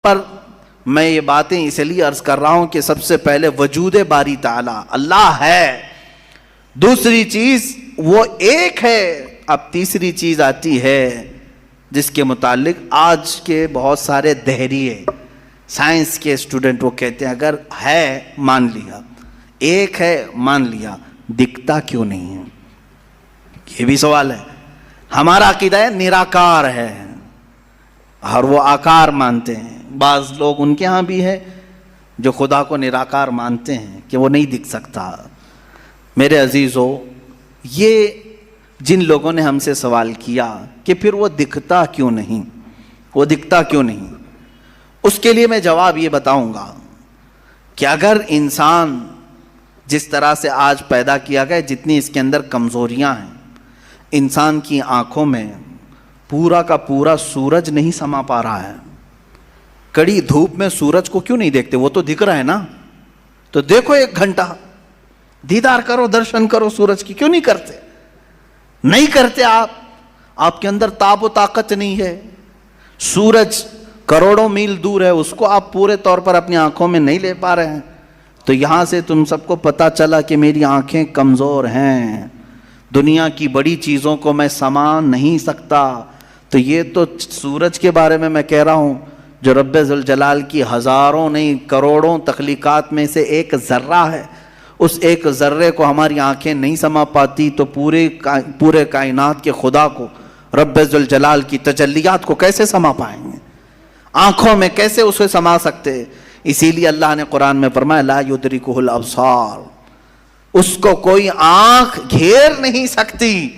پر میں یہ باتیں اس لیے عرض کر رہا ہوں کہ سب سے پہلے وجود باری تعالی اللہ ہے، دوسری چیز وہ ایک ہے، اب تیسری چیز آتی ہے جس کے متعلق آج کے بہت سارے دہریے سائنس کے اسٹوڈنٹ وہ کہتے ہیں اگر ہے مان لیا، ایک ہے مان لیا، دکھتا کیوں نہیں ہے؟ یہ بھی سوال ہے۔ ہمارا عقیدہ ہے نراکار ہے اور وہ آکار مانتے ہیں۔ بعض لوگ ان کے ہاں بھی ہے جو خدا کو نراکار مانتے ہیں کہ وہ نہیں دکھ سکتا۔ میرے عزیزو، یہ جن لوگوں نے ہم سے سوال کیا کہ پھر وہ دکھتا کیوں نہیں، وہ دکھتا کیوں نہیں، اس کے لیے میں جواب یہ بتاؤں گا کہ اگر انسان جس طرح سے آج پیدا کیا گیا، جتنی اس کے اندر کمزوریاں ہیں، انسان کی آنکھوں میں پورا کا پورا سورج نہیں سما پا رہا ہے۔ کڑی دھوپ میں سورج کو کیوں نہیں دیکھتے؟ وہ تو دکھ رہا ہے نا، تو دیکھو 1 گھنٹہ دیدار کرو، درشن کرو سورج کی، کیوں نہیں کرتے؟ نہیں کرتے آپ کے اندر تاب و طاقت نہیں ہے۔ سورج کروڑوں میل دور ہے، اس کو آپ پورے طور پر اپنی آنکھوں میں نہیں لے پا رہے ہیں، تو یہاں سے تم سب کو پتا چلا کہ میری آنکھیں کمزور ہیں، دنیا کی بڑی چیزوں کو میں سما نہیں سکتا۔ تو یہ تو سورج کے بارے میں کہہ رہا ہوں جو رب ذوالجلال کی ہزاروں نہیں کروڑوں تخلیقات میں سے ایک ذرہ ہے، اس ایک ذرے کو ہماری آنکھیں نہیں سما پاتی تو پورے کائنات کے خدا کو، رب ذوالجلال کی تجلیات کو کیسے سما پائیں گے؟ آنکھوں میں کیسے اسے سما سکتے؟ اسی لیے اللہ نے قرآن میں فرمایا لا یدرکہ الابصار، اس کو کوئی آنکھ گھیر نہیں سکتی۔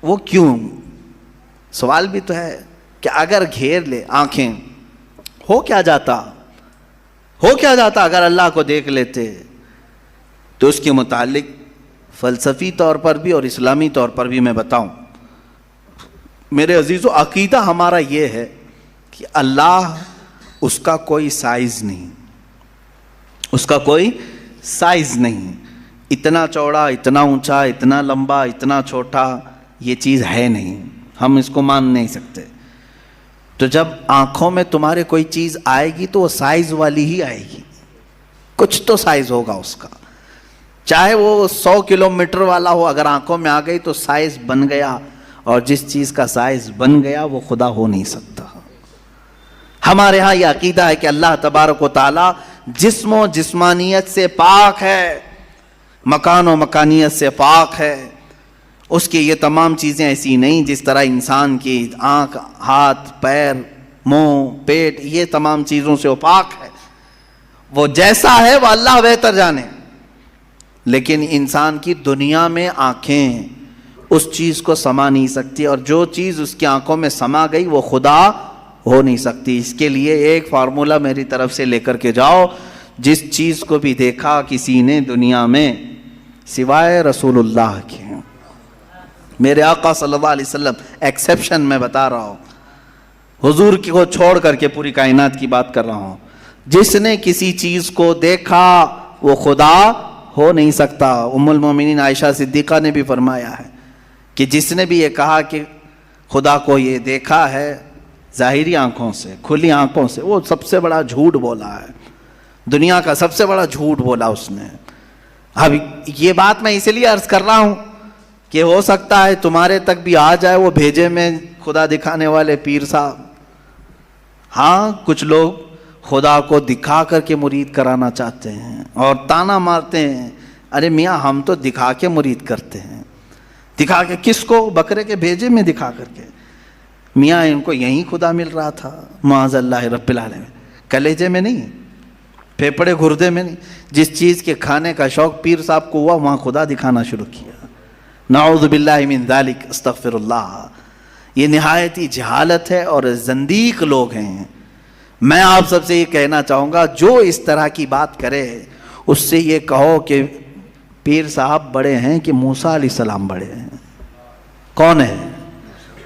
وہ کیوں؟ سوال بھی تو ہے کہ اگر گھیر لے آنکھیں، ہو کیا جاتا اگر اللہ کو دیکھ لیتے؟ تو اس کے متعلق فلسفی طور پر بھی اور اسلامی طور پر بھی میں بتاؤں، میرے عزیزو، عقیدہ ہمارا یہ ہے کہ اللہ، اس کا کوئی سائز نہیں، اس کا کوئی سائز نہیں، اتنا چوڑا، اتنا اونچا، اتنا لمبا، اتنا چھوٹا، یہ چیز ہے نہیں، ہم اس کو مان نہیں سکتے۔ تو جب آنکھوں میں تمہارے کوئی چیز آئے گی تو وہ سائز والی ہی آئے گی، کچھ تو سائز ہوگا اس کا، چاہے وہ 100 کلومیٹر والا ہو، اگر آنکھوں میں آ گئی تو سائز بن گیا، اور جس چیز کا سائز بن گیا وہ خدا ہو نہیں سکتا۔ ہمارے ہاں یہ عقیدہ ہے کہ اللہ تبارک و تعالی جسم و جسمانیت سے پاک ہے، مکان و مکانیت سے پاک ہے، اس کی یہ تمام چیزیں ایسی نہیں جس طرح انسان کی آنکھ، ہاتھ، پیر، منہ، پیٹ، یہ تمام چیزوں سے وہ پاک ہے، وہ جیسا ہے وہ اللہ بہتر جانے۔ لیکن انسان کی دنیا میں آنکھیں اس چیز کو سما نہیں سکتی، اور جو چیز اس کی آنکھوں میں سما گئی وہ خدا ہو نہیں سکتی۔ اس کے لیے ایک فارمولا میری طرف سے لے کر کے جاؤ، جس چیز کو بھی دیکھا کسی نے دنیا میں سوائے رسول اللہ کے، میرے آقا صلی اللہ علیہ وسلم ایکسیپشن میں بتا رہا ہوں، حضور کو چھوڑ کر کے پوری کائنات کی بات کر رہا ہوں، جس نے کسی چیز کو دیکھا وہ خدا ہو نہیں سکتا۔ ام المومنین عائشہ صدیقہ نے بھی فرمایا ہے کہ جس نے بھی یہ کہا کہ خدا کو یہ دیکھا ہے ظاہری آنکھوں سے، کھلی آنکھوں سے، وہ سب سے بڑا جھوٹ بولا ہے، دنیا کا سب سے بڑا جھوٹ بولا اس نے۔ اب یہ بات میں اس لیے عرض کر رہا ہوں کہ ہو سکتا ہے تمہارے تک بھی آ جائے وہ بھیجے میں خدا دکھانے والے پیر صاحب۔ ہاں، کچھ لوگ خدا کو دکھا کر کے مرید کرانا چاہتے ہیں اور تانا مارتے ہیں، ارے میاں ہم تو دکھا کے مرید کرتے ہیں۔ دکھا کے کس کو؟ بکرے کے بھیجے میں دکھا کر کے، میاں ان کو یہیں خدا مل رہا تھا، معاذ اللہ رب العالمین، کلیجے میں نہیں، پھیپڑے گردے میں نہیں، جس چیز کے کھانے کا شوق پیر صاحب کو ہوا وہاں خدا دکھانا شروع کیا۔ نعوذ باللہ من ذالک، استغفر اللہ۔ یہ نہایتی جہالت ہے اور زندیق لوگ ہیں۔ میں آپ سب سے یہ کہنا چاہوں گا جو اس طرح کی بات کرے اس سے یہ کہو کہ پیر صاحب بڑے ہیں کہ موسیٰ علیہ السلام بڑے ہیں؟ کون ہے؟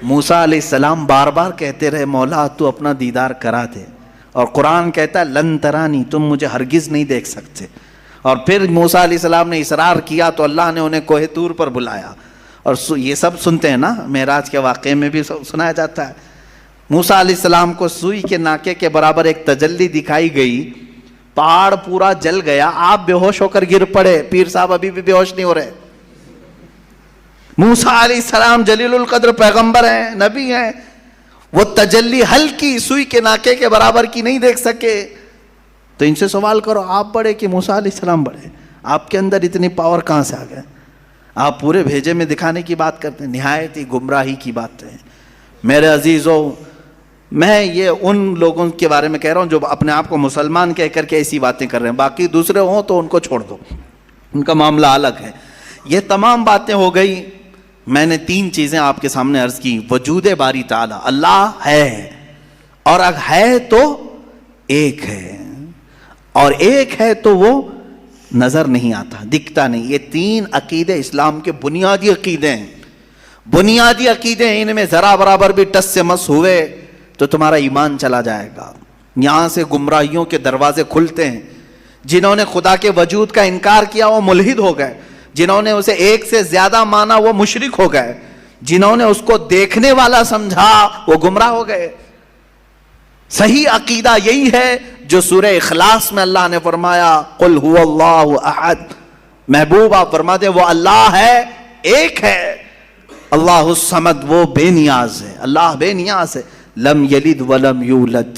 موسیٰ علیہ السلام بار بار کہتے رہے مولا تو اپنا دیدار کرا دے، اور قرآن کہتا ہے لن ترانی، تم مجھے ہرگز نہیں دیکھ سکتے۔ اور پھر موسیٰ علیہ السلام نے اصرار کیا تو اللہ نے انہیں کوہ طور پر بلایا، اور یہ سب سنتے ہیں نا، معراج کے واقعے میں بھی سنایا جاتا ہے۔ موسیٰ علیہ السلام کو سوئی کے ناکے کے برابر ایک تجلی دکھائی گئی، پہاڑ پورا جل گیا، آپ بے ہوش ہو کر گر پڑے، پیر صاحب ابھی بھی بے ہوش نہیں ہو رہے۔ موسیٰ علیہ السلام جلیل القدر پیغمبر ہیں، نبی ہیں، وہ تجلی ہلکی سوئی کے ناکے کے برابر کی نہیں دیکھ سکے، تو ان سے سوال کرو آپ بڑے کہ موسیٰ علیہ السلام بڑے؟ آپ کے اندر اتنی پاور کہاں سے آ گئے؟ آپ پورے بھیجے میں دکھانے کی بات کرتے ہیں، نہایت ہی گمراہی کی بات ہے۔ میرے عزیزوں، میں یہ ان لوگوں کے بارے میں کہہ رہا ہوں جو اپنے آپ کو مسلمان کہہ کر کے ایسی باتیں کر رہے ہیں، باقی دوسرے ہوں تو ان کو چھوڑ دو، ان کا معاملہ الگ ہے۔ یہ تمام باتیں ہو گئی، میں نے 3 چیزیں آپ کے سامنے عرض کی۔ وجود باری تعالی، اللہ ہے، اور اگر ہے تو ایک ہے، اور ایک ہے تو وہ نظر نہیں آتا، دکھتا نہیں۔ یہ 3 عقیدے اسلام کے بنیادی عقیدے ہیں، بنیادی عقیدے ہیں۔ ان میں ذرا برابر بھی ٹس سے مس ہوئے تو تمہارا ایمان چلا جائے گا۔ یہاں سے گمراہیوں کے دروازے کھلتے ہیں۔ جنہوں نے خدا کے وجود کا انکار کیا وہ ملحد ہو گئے، جنہوں نے اسے ایک سے زیادہ مانا وہ مشرک ہو گئے، جنہوں نے اس کو دیکھنے والا سمجھا وہ گمراہ ہو گئے۔ صحیح عقیدہ یہی ہے جو سورہ اخلاص میں اللہ نے فرمایا قل هو اللہ احد، محبوب آپ فرما دیں وہ اللہ ہے، ایک ہے، اللہ الصمد، وہ بے نیاز ہے، اللہ بے نیاز ہے، لم یلد ولم یولد،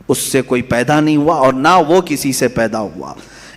اس سے کوئی پیدا نہیں ہوا اور نہ وہ کسی سے پیدا ہوا۔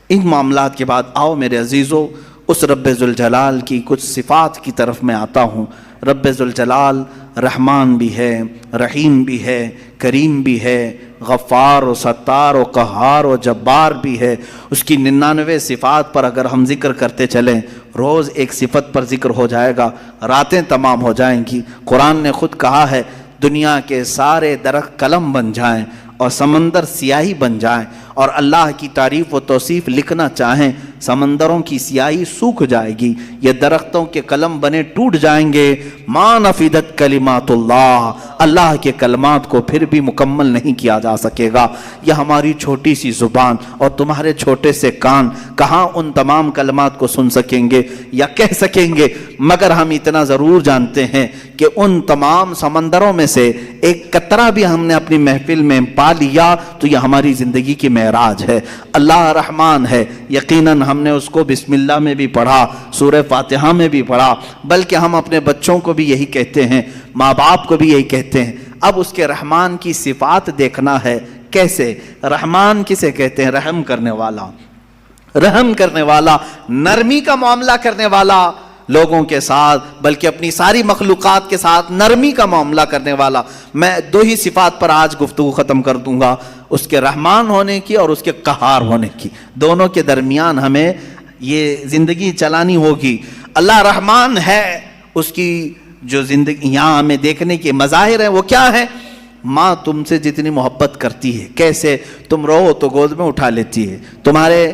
ان معاملات کے بعد آؤ میرے عزیزو اس رب ذوالجلال کی کچھ صفات کی طرف میں آتا ہوں۔ رب ذوالجلال رحمان بھی ہے، رحیم بھی ہے، کریم بھی ہے، غفار و ستار و قہار و جبار بھی ہے۔ اس کی 99 صفات پر اگر ہم ذکر کرتے چلیں، روز ایک صفت پر ذکر ہو جائے گا، راتیں تمام ہو جائیں گی۔ قرآن نے خود کہا ہے دنیا کے سارے درخت قلم بن جائیں اور سمندر سیاہی بن جائیں، اور اللہ کی تعریف و توصیف لکھنا چاہیں، سمندروں کی سیاہی سوکھ جائے گی، یہ درختوں کے قلم بنے ٹوٹ جائیں گے، ما نفدت کلمات اللہ، اللہ کے کلمات کو پھر بھی مکمل نہیں کیا جا سکے گا۔ یہ ہماری چھوٹی سی زبان اور تمہارے چھوٹے سے کان کہاں ان تمام کلمات کو سن سکیں گے یا کہہ سکیں گے، مگر ہم اتنا ضرور جانتے ہیں کہ ان تمام سمندروں میں سے ایک قطرہ بھی ہم نے اپنی محفل میں پا لیا تو یہ ہماری زندگی کی معراج ہے۔ اللہ رحمان ہے، یقیناً ہم نے اس کو بسم اللہ میں بھی پڑھا، سورہ فاتحہ میں بھی پڑھا، بلکہ ہم اپنے بچوں کو بھی یہی کہتے ہیں، ماں باپ کو بھی یہی کہتے ہیں۔ اب اس کے رحمان کی صفات دیکھنا ہے، کیسے رحمان کسے کہتے ہیں؟ رحم کرنے والا، رحم کرنے والا، نرمی کا معاملہ کرنے والا لوگوں کے ساتھ، بلکہ اپنی ساری مخلوقات کے ساتھ نرمی کا معاملہ کرنے والا۔ میں 2 ہی صفات پر آج گفتگو ختم کر دوں گا، اس کے رحمان ہونے کی اور اس کے قہار ہونے کی۔ دونوں کے درمیان ہمیں یہ زندگی چلانی ہوگی۔ اللہ رحمان ہے، اس کی جو زندگی یہاں ہمیں دیکھنے کے مظاہر ہیں وہ کیا ہے؟ ماں تم سے جتنی محبت کرتی ہے، کیسے تم رو تو گود میں اٹھا لیتی ہے، تمہارے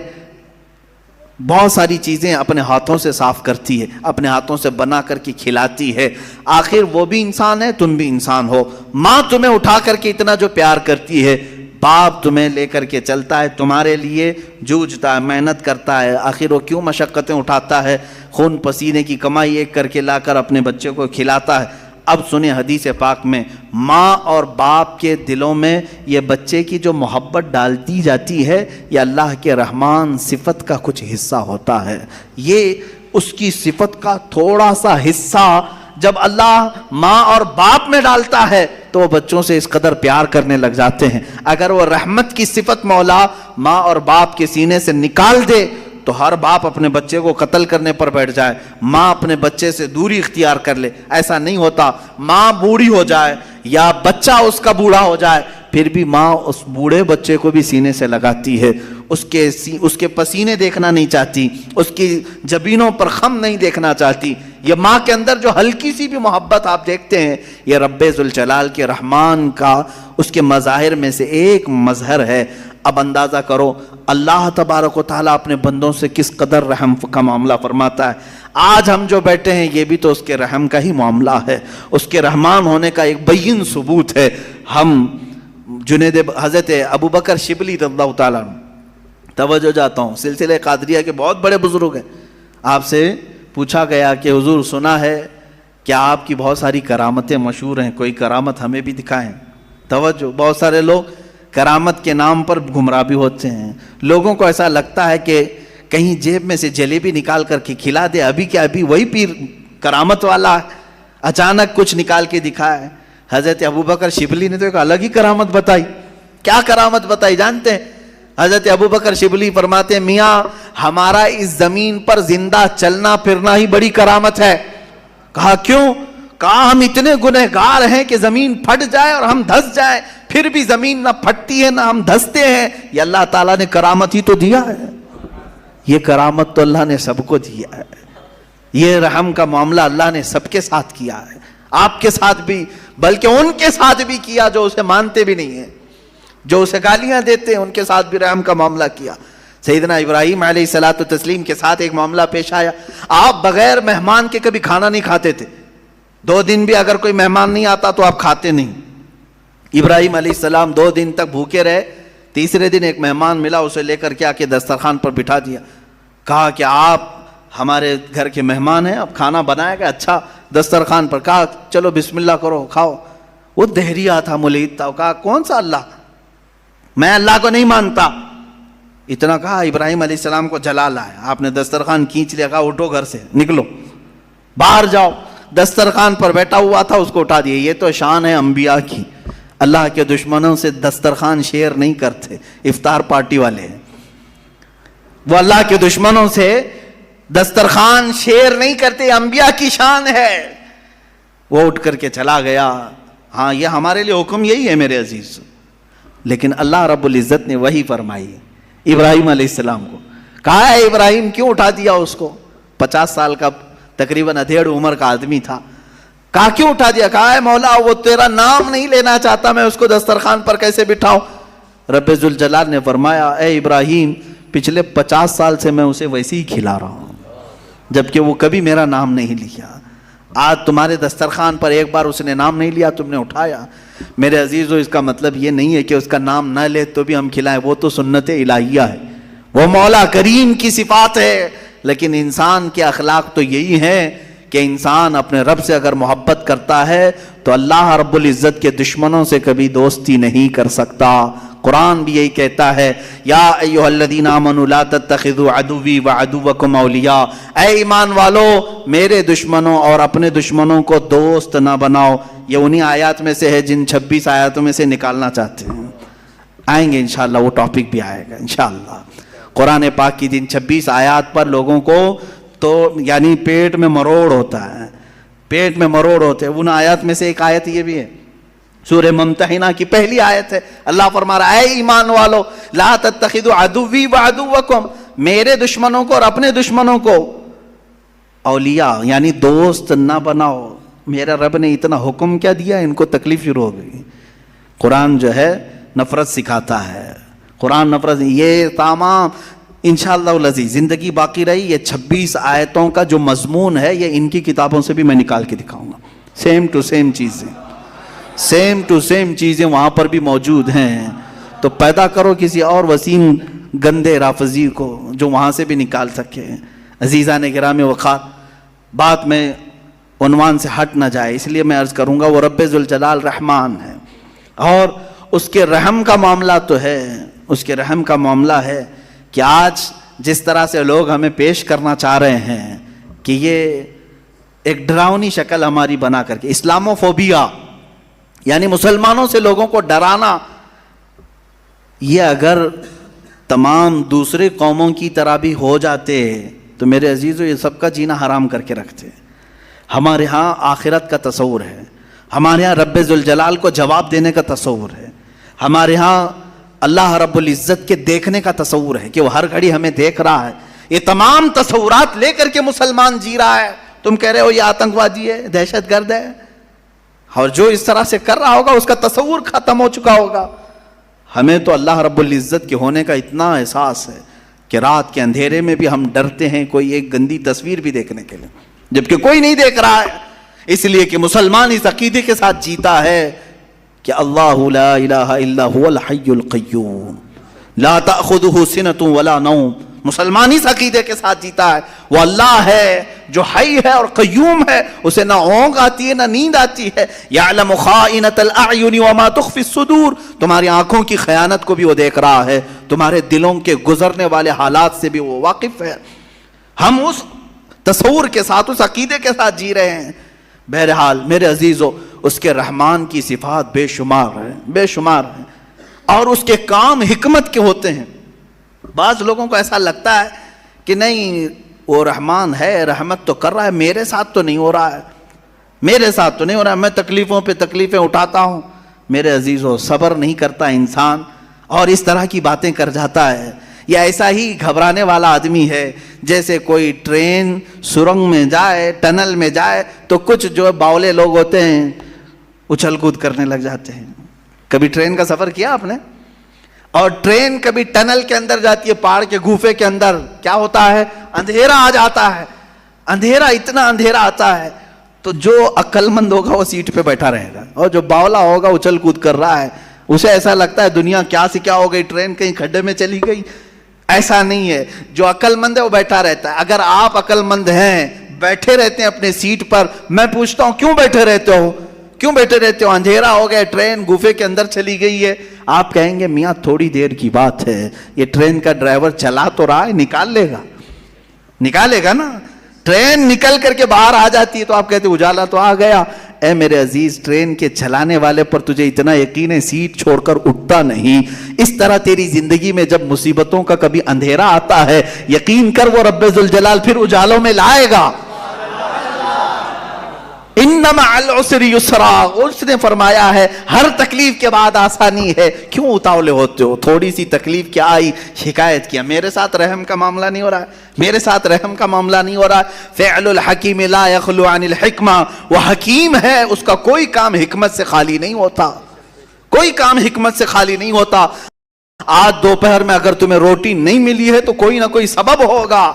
بہت ساری چیزیں اپنے ہاتھوں سے صاف کرتی ہے، اپنے ہاتھوں سے بنا کر کے کھلاتی ہے۔ آخر وہ بھی انسان ہے، تم بھی انسان ہو۔ ماں تمہیں اٹھا کر کے اتنا جو پیار کرتی ہے، باپ تمہیں لے کر کے چلتا ہے، تمہارے لیے جوجھتا ہے، محنت کرتا ہے، آخر وہ کیوں مشقتیں اٹھاتا ہے، خون پسینے کی کمائی ایک کر کے لا کر اپنے بچے کو کھلاتا ہے۔ اب سنیں حدیث پاک میں ماں اور باپ کے دلوں میں یہ بچے کی جو محبت ڈالتی جاتی ہے، یہ اللہ کے رحمان صفت کا کچھ حصہ ہوتا ہے۔ یہ اس کی صفت کا تھوڑا سا حصہ جب اللہ ماں اور باپ میں ڈالتا ہے تو وہ بچوں سے اس قدر پیار کرنے لگ جاتے ہیں۔ اگر وہ رحمت کی صفت مولا ماں اور باپ کے سینے سے نکال دے تو ہر باپ اپنے بچے کو قتل کرنے پر بیٹھ جائے، ماں اپنے بچے سے دوری اختیار کر لے۔ ایسا نہیں ہوتا۔ ماں بوڑھی ہو جائے یا بچہ اس کا بوڑھا ہو جائے، پھر بھی ماں اس بوڑھے بچے کو بھی سینے سے لگاتی ہے، اس کے پسینے دیکھنا نہیں چاہتی، اس کی جبینوں پر خم نہیں دیکھنا چاہتی۔ یہ ماں کے اندر جو ہلکی سی بھی محبت آپ دیکھتے ہیں، یہ رب ذوالجلال کے رحمان کا اس کے مظاہر میں سے ایک مظہر ہے۔ اب اندازہ کرو اللہ تبارک و تعالیٰ اپنے بندوں سے کس قدر رحم کا معاملہ فرماتا ہے۔ آج ہم جو بیٹھے ہیں یہ بھی تو اس کے رحم کا ہی معاملہ ہے، اس کے رحمان ہونے کا ایک بین ثبوت ہے۔ ہم حضرت ابو بکر شبلی رضی اللہ تعالیٰ توجہ جاتا ہوں، سلسلہ قادریہ کے بہت بڑے بزرگ ہیں۔ آپ سے پوچھا گیا کہ حضور سنا ہے کیا آپ کی بہت ساری کرامتیں مشہور ہیں، کوئی کرامت ہمیں بھی دکھائیں؟ توجہ، بہت سارے لوگ کرامت کے نام پر گمراہ بھی ہوتے ہیں. لوگوں کو ایسا لگتا ہے کہ کہیں جیب میں سے جلیبی نکال کر کے کھلا دے، ابھی کیا ابھی وہی پیر کرامت والا ہے، اچانک کچھ نکال کے دکھایا ہے. حضرت ابوبکر شبلی نے تو ایک الگ ہی کرامت بتائی. کیا کرامت بتائی جانتے ہیں؟ حضرت ابوبکر شبلی فرماتے ہیں میاں ہمارا اس زمین پر زندہ چلنا پھرنا ہی بڑی کرامت ہے. کہا کیوں؟ کہا ہم اتنے گنہگار ہیں کہ زمین پھٹ جائے اور ہم دھس جائیں، پھر بھی زمین نہ پھٹتی ہے نہ ہم دھستے ہیں. یہ اللہ تعالیٰ نے کرامت ہی تو دیا ہے. یہ کرامت تو اللہ نے سب کو دیا ہے. یہ رحم کا معاملہ اللہ نے سب کے ساتھ کیا ہے، آپ کے ساتھ بھی، بلکہ ان کے ساتھ بھی کیا جو اسے مانتے بھی نہیں ہیں، جو اسے گالیاں دیتے ہیں، ان کے ساتھ بھی رحم کا معاملہ کیا. سیدنا ابراہیم علیہ الصلوۃ والتسلیم کے ساتھ ایک معاملہ پیش آیا. آپ بغیر مہمان کے کبھی کھانا نہیں کھاتے تھے، 2 دن بھی اگر کوئی مہمان نہیں آتا تو آپ کھاتے نہیں. ابراہیم علیہ السلام 2 دن تک بھوکے رہے. تیسرے دن ایک مہمان ملا، اسے لے کر کے آ کے دسترخوان پر بٹھا دیا. کہا کہ آپ ہمارے گھر کے مہمان ہیں، اب کھانا بنایا گیا اچھا دسترخوان پر. کہا چلو بسم اللہ کرو کھاؤ. وہ دہریا تھا، ملحد تھا. کہا کون سا اللہ، میں اللہ کو نہیں مانتا. اتنا کہا ابراہیم علیہ السلام کو جلال آیا. آپ نے دسترخوان کھینچ لیا، کہا اٹھو گھر سے، نکلو باہر جاؤ. دسترخوان پر بیٹھا ہوا تھا، اس کو اٹھا دیا. یہ تو شان ہے انبیاء کی. اللہ کے دشمنوں سے دسترخوان شیئر نہیں کرتے، افطار پارٹی والے ہیں. وہ اللہ کے دشمنوں سے دسترخوان شیئر نہیں کرتے، انبیاء کی شان ہے. وہ اٹھ کر کے چلا گیا. ہاں یہ ہمارے لیے حکم یہی ہے میرے عزیز. لیکن اللہ رب العزت نے وہی فرمائی ابراہیم علیہ السلام کو. کہا ہے ابراہیم کیوں اٹھا دیا اس کو؟ 50 سال کا تقریباً ادھیڑ عمر کا آدمی تھا. کہا کیوں اٹھا دیا؟ کہا ہے مولا وہ تیرا نام نہیں لینا چاہتا، میں اس کو دسترخوان پر کیسے بٹھاؤں؟ رب ذوالجلال نے فرمایا اے ابراہیم پچھلے 50 سال سے میں اسے ویسے ہی کھلا رہا ہوں، جبکہ وہ کبھی میرا نام نہیں لیا. آج تمہارے دسترخوان پر ایک بار اس نے نام نہیں لیا، تم نے اٹھایا. میرے عزیزو اس کا مطلب یہ نہیں ہے کہ اس کا نام نہ لے تو بھی ہم کھلائیں، وہ تو سنت الہیہ ہے، وہ مولا کریم کی صفات ہے. لیکن انسان کے اخلاق تو یہی ہے کہ انسان اپنے رب سے اگر محبت کرتا ہے تو اللہ رب العزت کے دشمنوں سے کبھی دوستی نہیں کر سکتا. قرآن بھی یہی کہتا ہے یا ایھا الذین آمنوا لا تتخذوا عدوی وعدوکم اولیاء، اے ایمان والو میرے دشمنوں اور اپنے دشمنوں کو دوست نہ بناؤ. یہ انہی آیات میں سے ہے جن 26 آیاتوں میں سے نکالنا چاہتے ہیں. آئیں گے انشاءاللہ، وہ ٹاپک بھی آئے گا انشاءاللہ. قرآن پاک کی جن 26 آیات پر لوگوں کو تو یعنی پیٹ میں مروڑ ہوتا ہے، پیٹ میں مروڑ ہوتے ہیں. ان آیات میں سے ایک آیت یہ بھی ہے، سورہ ممتحنہ کی پہلی آیت ہے. اللہ فرما رہا ہے اے ایمان والو لا تتخذوا عدوی وعدوکم، میرے دشمنوں کو اور اپنے دشمنوں کو اولیاء یعنی دوست نہ بناؤ. میرا رب نے اتنا حکم کیا دیا، ان کو تکلیف شروع ہو گئی. قرآن جو ہے نفرت سکھاتا ہے، قرآن نفرت. یہ تمام انشاءاللہ العزیز زندگی باقی رہی یہ 26 آیتوں کا جو مضمون ہے یہ ان کی کتابوں سے بھی میں نکال کے دکھاؤں گا. سیم ٹو سیم چیزیں، سیم ٹو سیم چیزیں وہاں پر بھی موجود ہیں. تو پیدا کرو کسی اور وسیم گندے رافضی کو جو وہاں سے بھی نکال سکے. عزیزان گرامی وقار، بات میں عنوان سے ہٹ نہ جائے اس لیے میں عرض کروں گا وہ رب ذوالجلال رحمان ہے، اور اس کے رحم کا معاملہ تو ہے، اس کے رحم کا معاملہ ہے کہ آج جس طرح سے لوگ ہمیں پیش کرنا چاہ رہے ہیں کہ یہ ایک ڈراؤنی شکل ہماری بنا کر کے اسلاموفوبیا یعنی مسلمانوں سے لوگوں کو ڈرانا، یہ اگر تمام دوسرے قوموں کی طرح بھی ہو جاتے تو میرے عزیزو یہ سب کا جینا حرام کر کے رکھتے. ہمارے ہاں آخرت کا تصور ہے، ہمارے ہاں رب ذوالجلال کو جواب دینے کا تصور ہے، ہمارے ہاں اللہ رب العزت کے دیکھنے کا تصور ہے کہ وہ ہر گھڑی ہمیں دیکھ رہا ہے. یہ تمام تصورات لے کر کے مسلمان جی رہا ہے. تم کہہ رہے ہو یہ آتنکوادی ہے، دہشت گرد ہے، اور جو اس طرح سے کر رہا ہوگا اس کا تصور ختم ہو چکا ہوگا. ہمیں تو اللہ رب العزت کے ہونے کا اتنا احساس ہے کہ رات کے اندھیرے میں بھی ہم ڈرتے ہیں کوئی ایک گندی تصویر بھی دیکھنے کے لیے، جبکہ کوئی نہیں دیکھ رہا ہے. اس لیے کہ مسلمان اس عقیدے کے ساتھ جیتا ہے کہ اللہ لا الہ الا هو الحی القیوم لا تأخذہ سنۃ ولا نوم. مسلمان اس عقیدے کے ساتھ جیتا ہے وہ اللہ ہے جو حی ہے اور قیوم ہے، اسے نہ اونگ آتی ہے نہ نیند آتی ہے، یعلم خائنۃ الاعین وما تخفی الصدور، تمہاری آنکھوں کی خیانت کو بھی وہ دیکھ رہا ہے، تمہارے دلوں کے گزرنے والے حالات سے بھی وہ واقف ہے۔ ہم اس تصور کے ساتھ، اس عقیدے کے ساتھ جی رہے ہیں۔ بہرحال میرے عزیزو، اس کے رحمان کی صفات بے شمار ہیں، بے شمار ہیں، اور اس کے کام حکمت کے ہوتے ہیں۔ بعض لوگوں کو ایسا لگتا ہے کہ نہیں وہ رحمان ہے، رحمت تو کر رہا ہے، میرے ساتھ تو نہیں ہو رہا ہے، میرے ساتھ تو نہیں ہو رہا ہے، میں تکلیفوں پہ تکلیفیں اٹھاتا ہوں۔ میرے عزیزو، صبر نہیں کرتا انسان اور اس طرح کی باتیں کر جاتا ہے، یا ایسا ہی گھبرانے والا آدمی ہے جیسے کوئی ٹرین سرنگ میں جائے، ٹنل میں جائے تو کچھ جو باولے لوگ ہوتے ہیں اچھل کود کرنے لگ جاتے ہیں۔ کبھی ٹرین کا سفر کیا آپ نے؟ اور ٹرین کبھی ٹنل کے اندر جاتی ہے، پہاڑ کے گوفے کے اندر، کیا ہوتا ہے؟ اندھیرا آ جاتا ہے، اندھیرا، اتنا اندھیرا آتا ہے، تو جو عقل مند ہوگا وہ سیٹ پہ بیٹھا رہے گا، اور جو باولا ہوگا اچھل کود کر رہا ہے، اسے ایسا لگتا ہے دنیا کیا سے کیا ہو گئی، ٹرین کہیں کھڈے میں چلی گئی۔ ایسا نہیں ہے، جو عقل مند ہے وہ بیٹھا رہتا ہے۔ اگر آپ عقل مند ہیں، بیٹھے رہتے ہیں اپنے سیٹ پر، میں پوچھتا ہوں کیوں بیٹھے رہتے ہو؟ کیوں بیٹھے رہتے ہو؟ اندھیرا ہو گیا، ٹرین گوفے کے اندر چلی گئی ہے، آپ کہیں گے میاں تھوڑی دیر کی بات ہے، یہ ٹرین کا ڈرائیور چلا تو رہا ہے، نکالے گا نا۔ ٹرین نکل کر کے باہر آ جاتی ہے تو آپ کہتے اجالا تو آ گیا۔ اے میرے عزیز، ٹرین کے چلانے والے پر تجھے اتنا یقین ہے سیٹ چھوڑ کر اٹھتا نہیں۔ اس طرح تیری زندگی میں جب مصیبتوں کا کبھی اندھیرا آتا ہے، یقین کر وہ رب ذوالجلال پھر اجالوں میں لائے گا۔ ان مع العسر یسرا، اس نے فرمایا ہے ہر تکلیف کے بعد آسانی ہے۔ کیوں اتاولے ہوتے ہو؟ تھوڑی سی تکلیف کیا آئی، شکایت کیا، میرے ساتھ رحم کا معاملہ نہیں ہو رہا ہے، میرے ساتھ رحم کا معاملہ نہیں ہو رہا ہے۔ فعل الحکیم لا یخلو عن الحکمہ، وہ حکیم ہے، اس کا کوئی کام حکمت سے خالی نہیں ہوتا، کوئی کام حکمت سے خالی نہیں ہوتا۔ آج دوپہر میں اگر تمہیں روٹی نہیں ملی ہے تو کوئی نہ کوئی سبب ہوگا،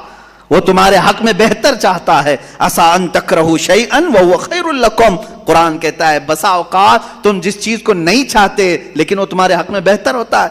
وہ تمہارے حق میں بہتر چاہتا ہے۔ عسیٰ ان تکرہوا شیئا وہو خیر لکم، قرآن کہتا ہے بسا اوقات تم جس چیز کو نہیں چاہتے لیکن وہ تمہارے حق میں بہتر ہوتا ہے۔